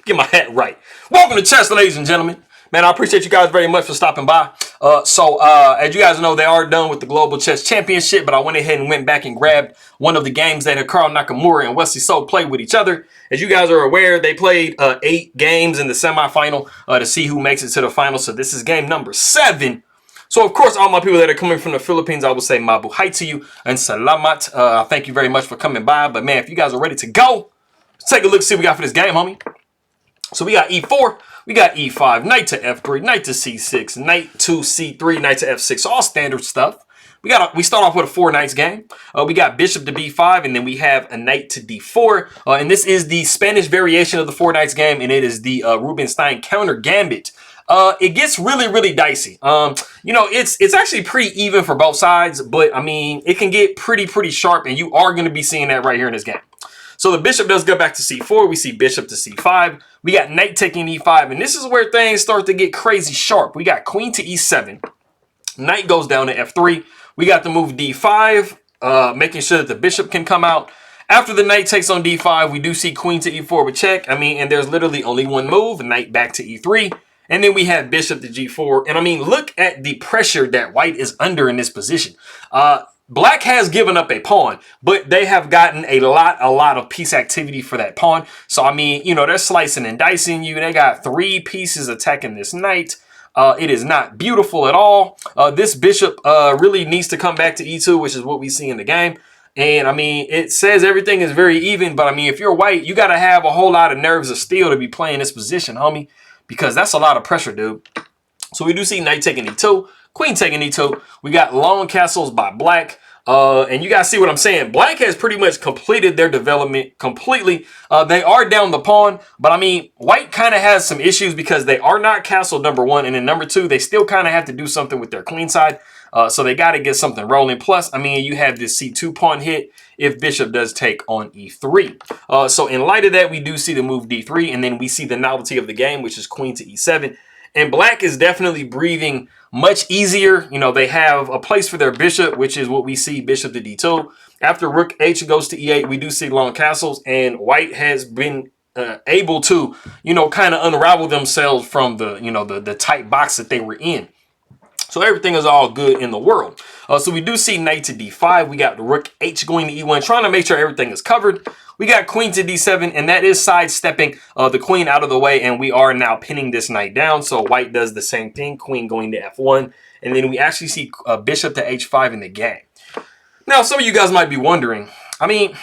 Get my hat right. Welcome to chess, ladies and gentlemen. Man, I appreciate you guys very much for stopping by. As you guys know, they are done with the Global Chess Championship, but I went ahead and went back and grabbed one of the games that Hikaru Nakamura and Wesley played with each other. As you guys are aware, they played 8 games in the semifinal to see who makes it to the final. So this is game number 7. So, of course, all my people that are coming from the Philippines, I will say mabuhay to you and salamat. Thank you very much for coming by. But, man, if you guys are ready to go, let's take a look, see what we got for this game, homie. So we got e4, we got e5, knight to f3, knight to c6, knight to c3, knight to f6, all standard stuff. We start off with a 4 knights game. We got bishop to b5, and then we have a knight to d4. And this is the Spanish variation of the 4 knights game, and it is the Rubinstein Countergambit. It gets really, really dicey. You know, it's actually pretty even for both sides, but I mean, it can get pretty sharp, and you are going to be seeing that right here in this game. So the bishop does go back to c4. We see bishop to c5. We got knight taking e5, and this is where things start to get crazy sharp. We got queen to e7. Knight goes down to f3. We got the move d5, making sure that the bishop can come out. After the knight takes on d5, we do see queen to e4 with check. I mean, and there's literally only one move, knight back to e3. And then we have bishop to g4. And I mean, look at the pressure that white is under in this position. Black has given up a pawn, but they have gotten a lot of piece activity for that pawn. So, I mean, you know, they're slicing and dicing you. They got 3 pieces attacking this knight. It is not beautiful at all. This bishop really needs to come back to e2, which is what we see in the game. And, I mean, it says everything is very even. But, I mean, if you're white, you got to have a whole lot of nerves of steel to be playing this position, homie, because that's a lot of pressure, dude. So, we do see knight taking e2. Queen taking e2. We got long castles by black. And you guys see what I'm saying. Black has pretty much completed their development completely. They are down the pawn. But, I mean, white kind of has some issues because they are not castle number 1. And then number 2, they still kind of have to do something with their queen side. So they got to get something rolling. Plus, I mean, you have this c2 pawn hit if bishop does take on e3. So in light of that, we do see the move d3. And then we see the novelty of the game, which is queen to e7. And black is definitely breathing much easier. You know, they have a place for their bishop, which is what we see, bishop to d2. After rook h goes to e8, we do see long castles. And white has been able to, you know, kind of unravel themselves from the, you know, the tight box that they were in. So everything is all good in the world. So we do see knight to d5. We got the rook h going to e1, trying to make sure everything is covered. We got queen to d7, and that is sidestepping the queen out of the way, and we are now pinning this knight down. So white does the same thing, queen going to f1, and then we actually see bishop to h5 in the game. Now, some of you guys might be wondering, I mean,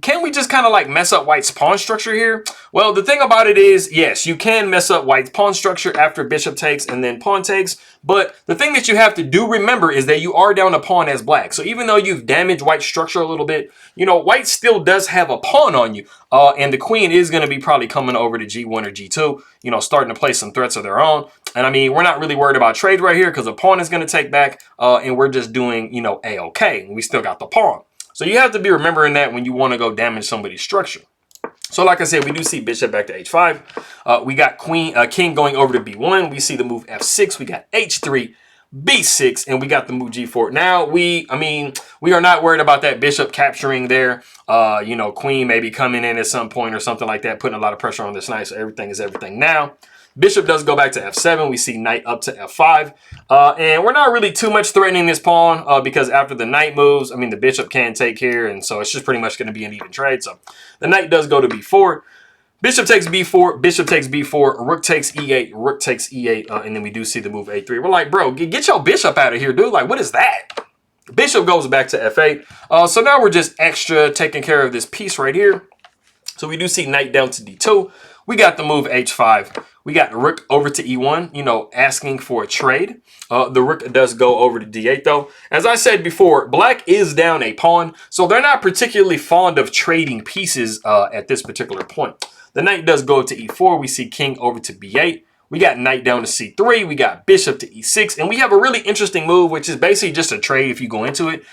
can we just kind of like mess up white's pawn structure here? Well, the thing about it is, yes, you can mess up white's pawn structure after bishop takes and then pawn takes. But the thing that you have to do remember is that you are down a pawn as black. So even though you've damaged white's structure a little bit, you know, white still does have a pawn on you. And the queen is going to be probably coming over to g1 or g2, you know, starting to play some threats of their own. And I mean, we're not really worried about trade right here because the pawn is going to take back and we're just doing, you know, a-okay. We still got the pawn. So you have to be remembering that when you want to go damage somebody's structure. So like I said, we do see bishop back to h5. We got king going over to b1. We see the move f6. We got h3, b6, and we got the move g4. Now, we are not worried about that bishop capturing there. You know, queen maybe coming in at some point or something like that, putting a lot of pressure on this knight. So everything is everything now. Bishop does go back to f7. We see knight up to f5. And we're not really too much threatening this pawn because after the knight moves, I mean, the bishop can take here. And so it's just pretty much going to be an even trade. So the knight does go to b4. Bishop takes b4. Bishop takes b4. Rook takes e8. Rook takes e8. And then we do see the move a3. We're like, bro, get your bishop out of here, dude. Like, what is that? Bishop goes back to f8. So now we're just extra taking care of this piece right here. So we do see knight down to d2. We got the move h5. We got the rook over to e1, you know, asking for a trade. The rook does go over to d8, though. As I said before, black is down a pawn, so they're not particularly fond of trading pieces at this particular point. The knight does go to e4. We see king over to b8. We got knight down to c3. We got bishop to e6. And we have a really interesting move, which is basically just a trade if you go into it,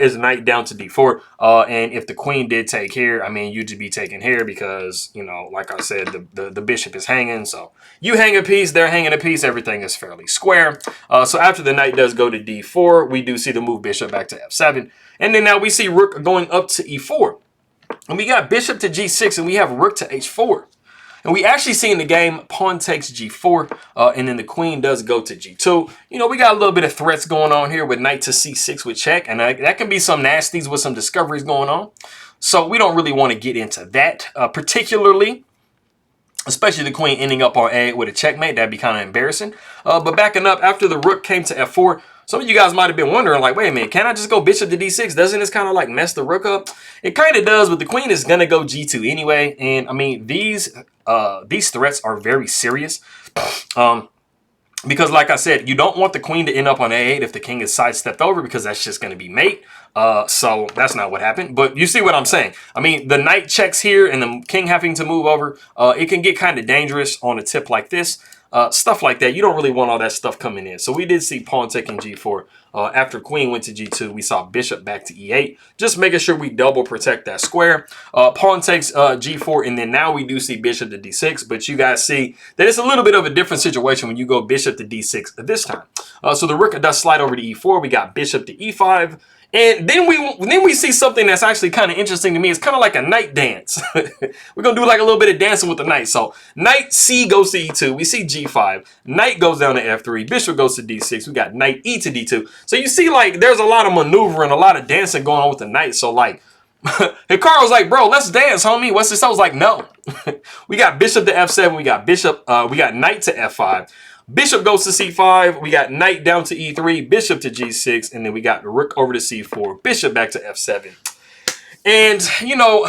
is knight down to d4. And if the queen did take here, I mean, you'd just be taking here because, you know, like I said, the bishop is hanging. So you hang a piece, they're hanging a piece. Everything is fairly square. So after the knight does go to d4, we do see the move bishop back to f7. And then now we see rook going up to e4. And we got bishop to g6 and we have rook to h4. And we actually see in the game, pawn takes g4, and then the queen does go to g2. You know, we got a little bit of threats going on here with knight to c6 with check, and that can be some nasties with some discoveries going on. So we don't really want to get into that particularly, especially the queen ending up on a8 with a checkmate. That'd be kind of embarrassing. But backing up, after the rook came to f4, some of you guys might have been wondering, like, wait a minute, can I just go bishop to d6? Doesn't this kind of like mess the rook up? It kind of does, but the queen is going to go g2 anyway. And I mean, these threats are very serious. Because like I said, you don't want the queen to end up on a8 if the king is sidestepped over, because that's just going to be mate. So that's not what happened. But you see what I'm saying? I mean, the knight checks here and the king having to move over. It can get kind of dangerous on a tip like this. Stuff like that. You don't really want all that stuff coming in. So we did see pawn taking g4. After queen went to g2, we saw bishop back to e8. Just making sure we double protect that square. Pawn takes g4, and then now we do see bishop to d6. But you guys see that it's a little bit of a different situation when you go bishop to d6 this time. So the rook does slide over to e4. We got bishop to e5. And then we see something that's actually kind of interesting to me. It's kind of like a knight dance. We're going to do like a little bit of dancing with the knight. So knight c goes to e2. We see g5. Knight goes down to f3. Bishop goes to d6. We got knight e to d2. So you see, like, there's a lot of maneuvering, a lot of dancing going on with the knight. So like, Hikaru's like, bro, let's dance, homie. Wesley was like, no. We got bishop to f7. We got knight to f5. Bishop goes to c5. We got knight down to e3, bishop to g6, and then we got the rook over to c4, bishop back to f7. And, you know,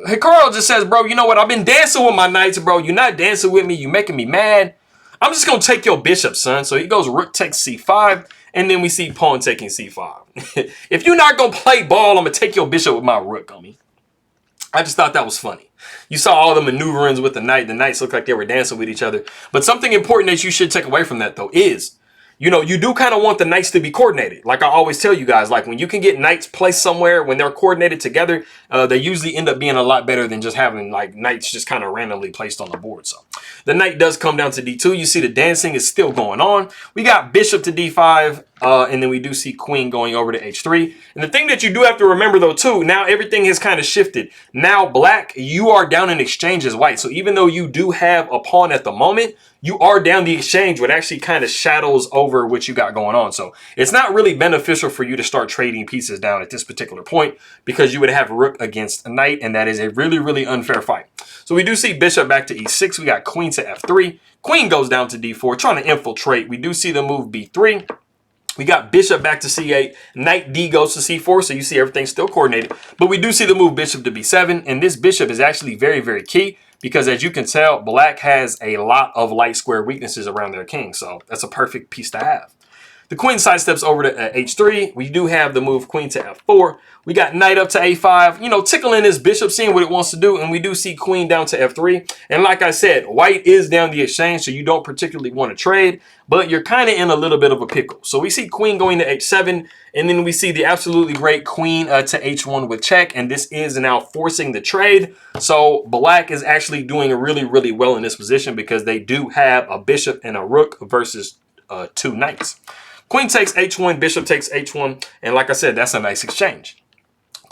Hikaru just says, bro, you know what? I've been dancing with my knights, bro. You're not dancing with me. You're making me mad. I'm just going to take your bishop, son. So he goes rook takes c5, and then we see pawn taking c5. If you're not going to play ball, I'm going to take your bishop with my rook, homie. I just thought that was funny. You saw all the maneuverings with the knight. The knights looked like they were dancing with each other. But something important that you should take away from that, though, is, you know, you do kind of want the knights to be coordinated. Like I always tell you guys, like when you can get knights placed somewhere, when they're coordinated together, they usually end up being a lot better than just having like knights just kind of randomly placed on the board. So the knight does come down to d2. You see the dancing is still going on. We got bishop to d5. And then we do see queen going over to h3. And the thing that you do have to remember, though, too, now everything has kind of shifted. Now, black, you are down in exchange as white. So even though you do have a pawn at the moment, you are down the exchange, what actually kind of shadows over what you got going on. So it's not really beneficial for you to start trading pieces down at this particular point, because you would have rook against a knight, and that is a really, really unfair fight. So we do see bishop back to e6. We got queen to f3. Queen goes down to d4, trying to infiltrate. We do see the move b3. We got bishop back to c8, knight d goes to c4, so you see everything's still coordinated. But we do see the move bishop to b7, and this bishop is actually very, very key, because as you can tell, black has a lot of light square weaknesses around their king, so that's a perfect piece to have. The queen sidesteps over to h3. We do have the move queen to f4. We got knight up to a5, you know, tickling this bishop, seeing what it wants to do. And we do see queen down to f3. And like I said, white is down the exchange, so you don't particularly want to trade, but you're kind of in a little bit of a pickle. So we see queen going to h7, and then we see the absolutely great queen to h1 with check. And this is now forcing the trade. So black is actually doing really, really well in this position, because they do have a bishop and a rook versus two knights. Queen takes h1, bishop takes h1, and like I said, that's a nice exchange.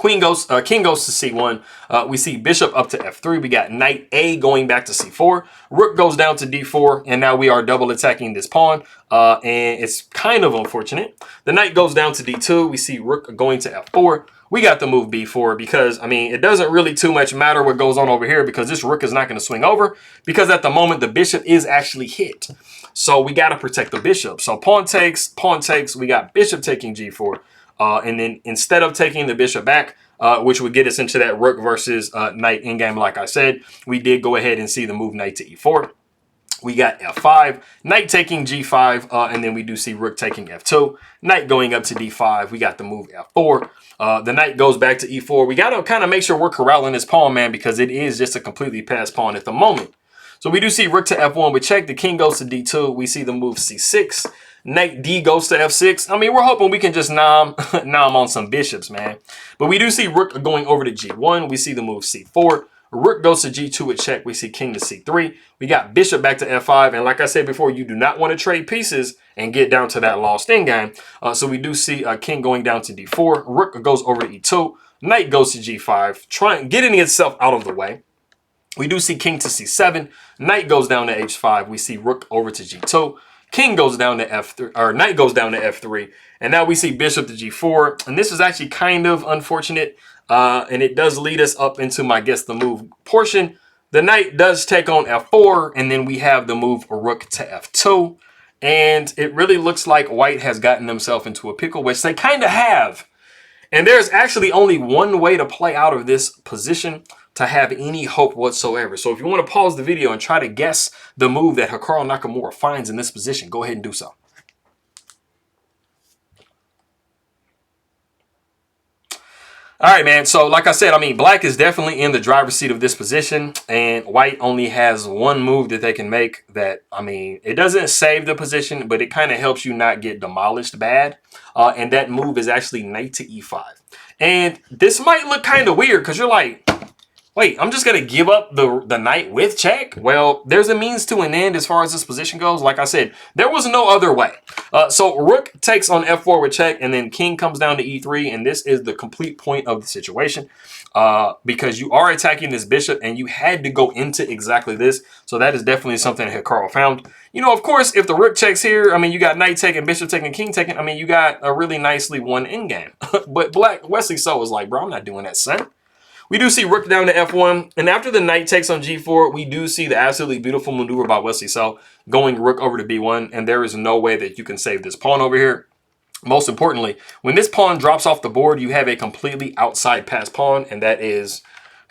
King goes to c1. We see bishop up to f3. We got knight a going back to c4. Rook goes down to d4, and now we are double attacking this pawn, and it's kind of unfortunate. The knight goes down to d2. We see rook going to f4. We got the move b4, because, I mean, it doesn't really too much matter what goes on over here, because this rook is not going to swing over, because at the moment the bishop is actually hit. So we got to protect the bishop. So pawn takes, we got bishop taking g4. And then instead of taking the bishop back, which would get us into that rook versus knight endgame, like I said, we did go ahead and see the move knight to e4. We got f5, knight taking g5, and then we do see rook taking f2. Knight going up to d5. We got the move f4. The knight goes back to e4. We got to kind of make sure we're corralling this pawn, man, because it is just a completely passed pawn at the moment. So we do see rook to f1 with check. The king goes to d2. We see the move c6. Knight d goes to f6. I mean, we're hoping we can just nom on some bishops, man. But we do see rook going over to g1. We see the move c4. Rook goes to g2 with check. We see king to c3. We got bishop back to f5. And like I said before, you do not want to trade pieces and get down to that lost endgame. So we do see king going down to d4. Rook goes over to e2. Knight goes to g5, getting itself out of the way. We do see king to c7. Knight goes down to h5. We see rook over to g2. King goes down to f3, or knight goes down to f3. And now we see bishop to g4. And this is actually kind of unfortunate. And it does lead us up into my guess the move portion. The knight does take on f4. And then we have the move rook to f2. And it really looks like white has gotten themselves into a pickle, which they kind of have. And there's actually only one way to play out of this position to have any hope whatsoever. So if you want to pause the video and try to guess the move that Hikaru Nakamura finds in this position, go ahead and do so. All right, man. So like I said, I mean, black is definitely in the driver's seat of this position, and white only has one move that they can make that, I mean, it doesn't save the position, but it kind of helps you not get demolished bad. And that move is actually knight to e5. And this might look kind of weird because you're like, wait, I'm just going to give up the knight with check? Well, there's a means to an end as far as this position goes. Like I said, there was no other way. So rook takes on f4 with check, and then king comes down to e3, and this is the complete point of the situation because you are attacking this bishop, and you had to go into exactly this. So that is definitely something Hikaru found. You know, of course, if the rook checks here, I mean, you got knight taking, bishop taking, king taking. I mean, you got a really nicely won endgame. But black, Wesley So was like, bro, I'm not doing that, son. We do see rook down to f1, and after the knight takes on g4, we do see the absolutely beautiful maneuver by Wesley So going rook over to b1, and there is no way that you can save this pawn over here. Most importantly, when this pawn drops off the board, you have a completely outside pass pawn, and that is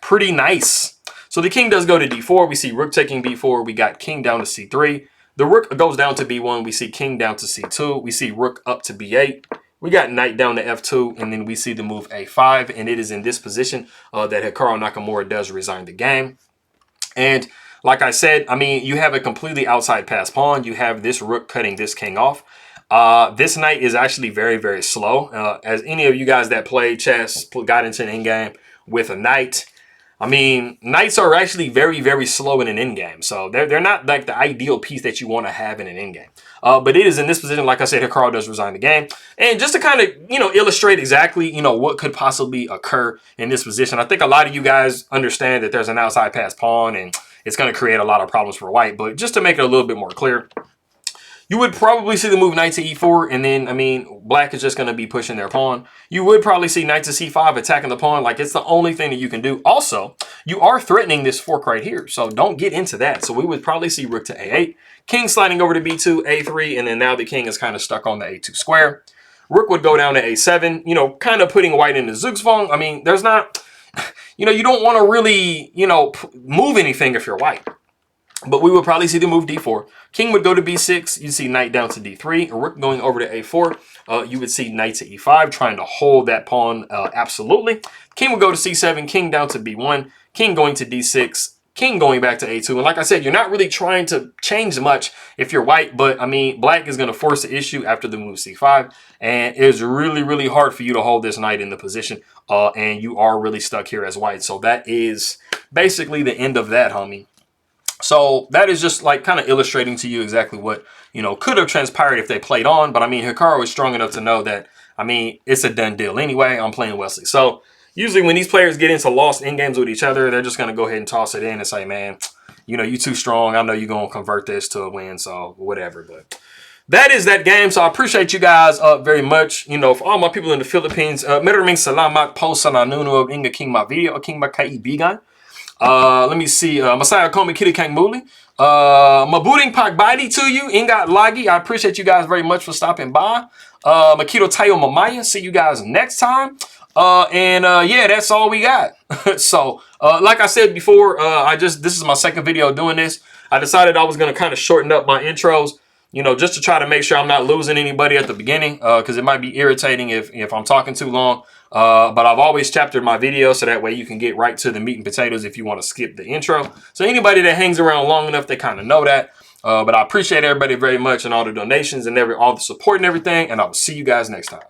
pretty nice. So the king does go to d4. We see rook taking b4. We got king down to c3. The rook goes down to b1. We see king down to c2. We see rook up to b8. We got knight down to f2, and then we see the move a5, and it is in this position that Hikaru Nakamura does resign the game. And like I said, I mean, you have a completely outside pass pawn. You have this rook cutting this king off. This knight is actually very, very slow. As any of you guys that play chess got into an endgame with a knight, I mean, knights are actually very, very slow in an endgame. So they're not like the ideal piece that you want to have in an endgame. But it is in this position, like I said, Hikaru does resign the game. And just to kind of, you know, illustrate exactly, you know, what could possibly occur in this position. I think a lot of you guys understand that there's an outside pass pawn and it's going to create a lot of problems for white. But just to make it a little bit more clear, you would probably see the move knight to e4, and then, I mean, black is just going to be pushing their pawn. You would probably see knight to c5 attacking the pawn. Like, it's the only thing that you can do. Also, you are threatening this fork right here, so don't get into that. So we would probably see rook to a8, king sliding over to b2, a3, and then now the king is kind of stuck on the a2 square. Rook would go down to a7, you know, kind of putting white in the Zugzwang. I mean, there's not, you know, you don't want to really, you know, move anything if you're white. But we would probably see the move d4. King would go to b6. You'd see knight down to d3. Rook going over to a4. You would see knight to e5, trying to hold that pawn absolutely. King would go to c7. King down to b1. King going to d6. King going back to a2. And like I said, you're not really trying to change much if you're white. But, I mean, black is going to force the issue after the move c5. And it's really, really hard for you to hold this knight in the position. And you are really stuck here as white. So that is basically the end of that, homie. So that is just like kind of illustrating to you exactly what, you know, could have transpired if they played on. But I mean, Hikaru is strong enough to know that, I mean, it's a done deal anyway. I'm playing Wesley. So usually when these players get into lost end games with each other, they're just going to go ahead and toss it in and say, man, you know, you too strong. I know you're going to convert this to a win. So whatever. But that is that game. So I appreciate you guys very much. You know, for all my people in the Philippines, maraming salamat po sa nanonood ng aking mga video, aking mga kaibigan. Let me see. Masaya Komi Kitikang Muli. Mabuting pagbati to you. Ingat lagi. I appreciate you guys very much for stopping by. Makito Tayo Mamaya. See you guys next time. Yeah, that's all we got. So, like I said before, this is my second video doing this. I decided I was going to kind of shorten up my intros, you know, just to try to make sure I'm not losing anybody at the beginning, because it might be irritating if I'm talking too long. But I've always chaptered my video so that way you can get right to the meat and potatoes if you want to skip the intro. So anybody that hangs around long enough, they kind of know that. But I appreciate everybody very much and all the donations and all the support and everything. And I will see you guys next time.